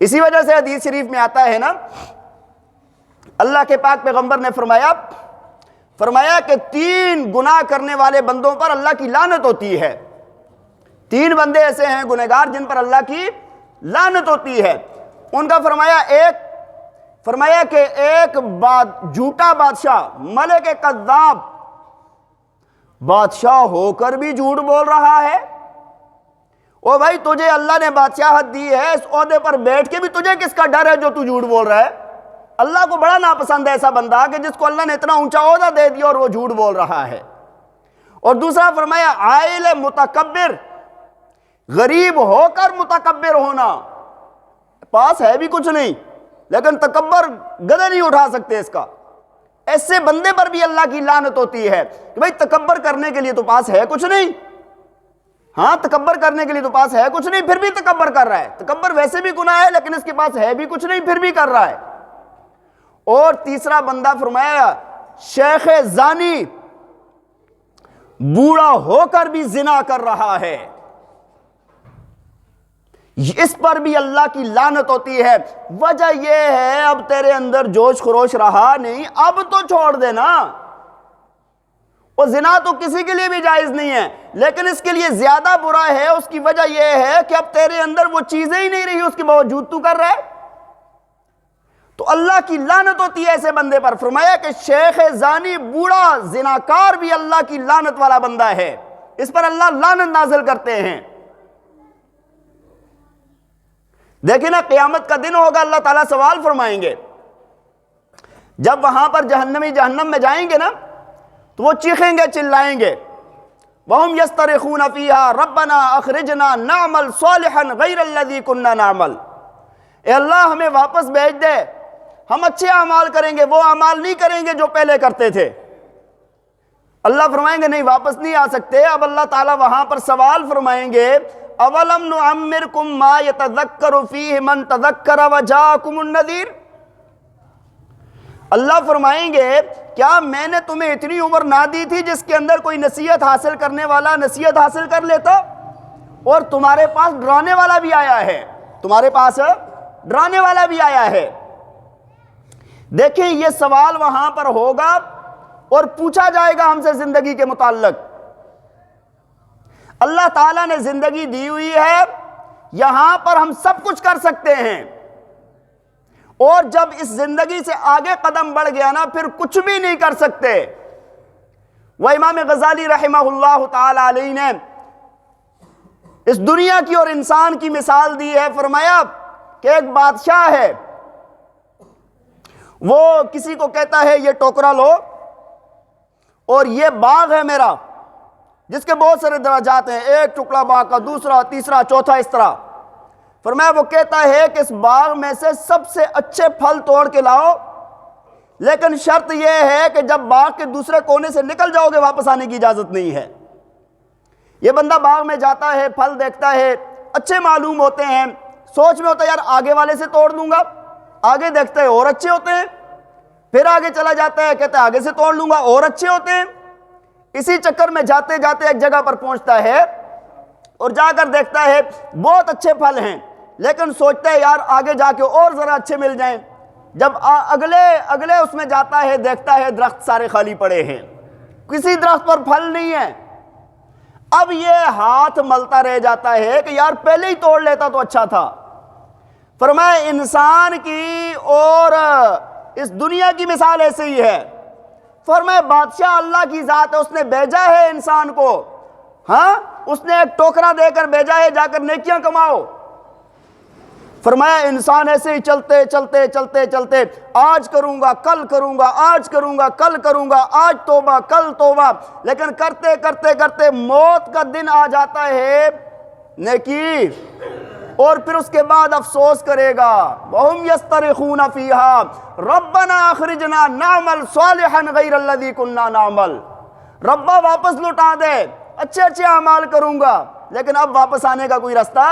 اسی وجہ سے حدیث شریف میں آتا ہے نا، اللہ کے پاک پیغمبر نے فرمایا کہ 3 گناہ کرنے والے بندوں پر اللہ کی لعنت ہوتی ہے۔ 3 بندے ایسے ہیں گنہگار جن پر اللہ کی لعنت ہوتی ہے۔ ان کا فرمایا کہ ایک جھوٹا بادشاہ، ملک کذاب، بادشاہ ہو کر بھی جھوٹ بول رہا ہے۔ او بھائی، تجھے اللہ نے بادشاہت دی ہے، اس عہدے پر بیٹھ کے بھی تجھے کس کا ڈر ہے جو تو جھوٹ بول رہا ہے؟ اللہ کو بڑا ناپسند ہے ایسا بندہ کہ جس کو اللہ نے اتنا اونچا عہدہ دے دیا اور وہ جھوٹ بول رہا ہے۔ اور دوسرا فرمایا عائل متکبر، غریب ہو کر متکبر ہونا، پاس ہے بھی کچھ نہیں لیکن تکبر گدھے نہیں اٹھا سکتے اس کا، ایسے بندے پر بھی اللہ کی لعنت ہوتی ہے کہ بھائی تکبر کرنے کے لیے تو پاس ہے کچھ نہیں، ہاں تکبر کرنے کے لیے تو پاس ہے کچھ نہیں، پھر بھی تکبر کر رہا ہے۔ تکبر ویسے بھی گناہ ہے لیکن اس کے پاس ہے بھی کچھ نہیں، پھر بھی کر رہا ہے۔ اور تیسرا بندہ فرمایا شیخ زانی، بوڑھا ہو کر بھی زنا کر رہا ہے، اس پر بھی اللہ کی لعنت ہوتی ہے۔ وجہ یہ ہے اب تیرے اندر جوش خروش رہا نہیں، اب تو چھوڑ دینا۔ اور زنا تو کسی کے لیے بھی جائز نہیں ہے لیکن اس کے لیے زیادہ برا ہے، اس کی وجہ یہ ہے کہ اب تیرے اندر وہ چیزیں ہی نہیں رہی، اس کے باوجود تو کر رہا ہے، تو اللہ کی لعنت ہوتی ہے ایسے بندے پر۔ فرمایا کہ شیخ زانی، بوڑھا زناکار بھی اللہ کی لعنت والا بندہ ہے، اس پر اللہ لعنت نازل کرتے ہیں۔ دیکھیں نا، قیامت کا دن ہوگا، اللہ تعالیٰ سوال فرمائیں گے۔ جب وہاں پر جہنمی جہنم میں جائیں گے نا تو وہ چیخیں گے، چلائیں گے، وَهُمْ يَسْتَرِخُونَ فِيهَا رَبَّنَا أَخْرِجْنَا نَعْمَلْ صَالِحًا غَيْرَ الَّذِي كُنَّا نَعْمَلْ، اے اللہ ہمیں واپس بھیج دے، ہم اچھے اعمال کریں گے، وہ اعمال نہیں کریں گے جو پہلے کرتے تھے۔ اللہ فرمائیں گے نہیں، واپس نہیں آ سکتے۔ اب اللہ تعالیٰ وہاں پر سوال فرمائیں گے، اَوَلَمْ نُعَمِّرْكُمْ مَا يَتَذَكَّرُ فِيهِ مَنْ تَذَكَّرَ وَجَاءَكُمُ النَّذِيرُ، اللہ فرمائیں گے کیا میں نے تمہیں اتنی عمر نہ دی تھی جس کے اندر کوئی نصیحت حاصل کرنے والا نصیحت حاصل کر لیتا، اور تمہارے پاس ڈرانے والا بھی آیا ہے، تمہارے پاس ڈرانے والا بھی آیا ہے۔ دیکھیں یہ سوال وہاں پر ہوگا اور پوچھا جائے گا ہم سے زندگی کے متعلق۔ اللہ تعالیٰ نے زندگی دی ہوئی ہے، یہاں پر ہم سب کچھ کر سکتے ہیں، اور جب اس زندگی سے آگے قدم بڑھ گیا نا پھر کچھ بھی نہیں کر سکتے۔ وہ امام غزالی رحمہ اللہ تعالی علیہ نے اس دنیا کی اور انسان کی مثال دی ہے۔ فرمایا کہ ایک بادشاہ ہے، وہ کسی کو کہتا ہے یہ ٹوکرا لو اور یہ باغ ہے میرا جس کے بہت سارے درجات ہیں، ایک ٹکڑا باغ کا، دوسرا، تیسرا، چوتھا، اس طرح۔ فرمایا وہ کہتا ہے کہ اس باغ میں سے سب سے اچھے پھل توڑ کے لاؤ، لیکن شرط یہ ہے کہ جب باغ کے دوسرے کونے سے نکل جاؤ گے واپس آنے کی اجازت نہیں ہے۔ یہ بندہ باغ میں جاتا ہے، پھل دیکھتا ہے، اچھے معلوم ہوتے ہیں، سوچ میں ہوتا ہے یار آگے والے سے توڑ لوں گا، آگے دیکھتا ہے اور اچھے ہوتے ہیں، پھر آگے چلا جاتا ہے، کہتا ہے آگے سے توڑ لوں گا، اور اچھے ہوتے ہیں۔ اسی چکر میں جاتے جاتے ایک جگہ پر پہنچتا ہے اور جا کر دیکھتا ہے بہت اچھے پھل ہیں، لیکن سوچتا ہے یار آگے جا کے اور ذرا اچھے مل جائیں۔ جب اگلے اس میں جاتا ہے، دیکھتا ہے درخت سارے خالی پڑے ہیں، کسی درخت پر پھل نہیں ہے۔ اب یہ ہاتھ ملتا رہ جاتا ہے کہ یار پہلے ہی توڑ لیتا تو اچھا تھا۔ فرمایا انسان کی اور اس دنیا کی مثال ایسے ہی ہے۔ فرمایا بادشاہ اللہ کی ذات ہے، اس نے بھیجا ہے انسان کو، ہاں اس نے ایک ٹوکرا دے کر بھیجا ہے جا کر نیکیاں کماؤ۔ فرمایا انسان ایسے ہی چلتے چلتے چلتے چلتے آج کروں گا، کل کروں گا، آج کروں گا، کل کروں گا، آج توبہ کل توبہ، لیکن کرتے کرتے کرتے موت کا دن آ جاتا ہے نیکی، اور پھر اس کے بعد افسوس کرے گا۔ وَهُمْ يَسْتَرِخُونَ فِيهَا رَبَّنَا أَخْرِجْنَا نَعْمَلْ صَالِحًا غَيْرَ الَّذِي كُنَّا نَعْمَلْ، ربا واپس لوٹا دے، اچھے اچھے اعمال کروں گا لیکن اب واپس آنے کا کوئی رستہ۔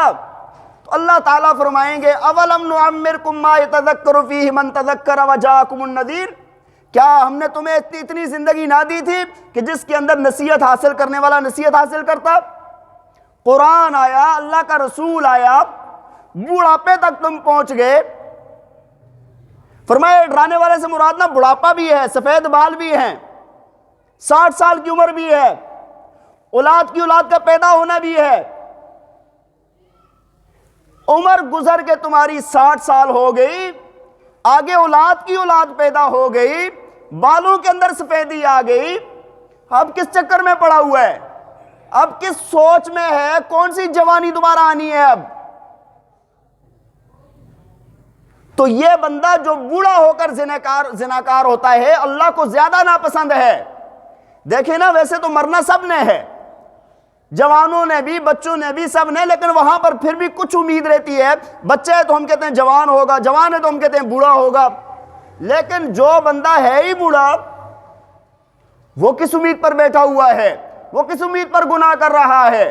تو اللہ تعالیٰ فرمائیں گے اَوَلَمْ نُعَمِّرْكُمْ مَا يَتَذَكَّرُ فِيهِ مَنْ تَذَكَّرَ وَجَاءَكُمُ النَّذِيرُ، کیا ہم نے تمہیں اتنی زندگی نہ دی تھی کہ جس کے اندر نصیحت حاصل کرنے والا نصیحت حاصل کرتا؟ قرآن آیا، اللہ کا رسول آیا، بڑھاپے تک تم پہنچ گئے. فرمایا ڈرانے والے سے مراد نہ بڑھاپا بھی ہے, سفید بال بھی ہیں, 60 سال کی عمر بھی ہے, اولاد کی اولاد کا پیدا ہونا بھی ہے. عمر گزر کے تمہاری 60 سال ہو گئی, آگے اولاد کی اولاد پیدا ہو گئی, بالوں کے اندر سفیدی آ گئی, اب کس چکر میں پڑا ہوا ہے؟ اب کس سوچ میں ہے؟ کون سی جوانی دوبارہ آنی ہے اب؟ تو یہ بندہ جو بوڑھا ہو کر زناکار ہوتا ہے اللہ کو زیادہ ناپسند ہے. دیکھیں نا, ویسے تو مرنا سب نے ہے, جوانوں نے بھی, بچوں نے بھی, سب نے, لیکن وہاں پر پھر بھی کچھ امید رہتی ہے. بچے ہے تو ہم کہتے ہیں جوان ہوگا, جوان ہے تو ہم کہتے ہیں بوڑھا ہوگا. لیکن جو بندہ ہے ہی بوڑھا, وہ کس امید پر بیٹھا ہوا ہے؟ وہ کس امید پر گناہ کر رہا ہے؟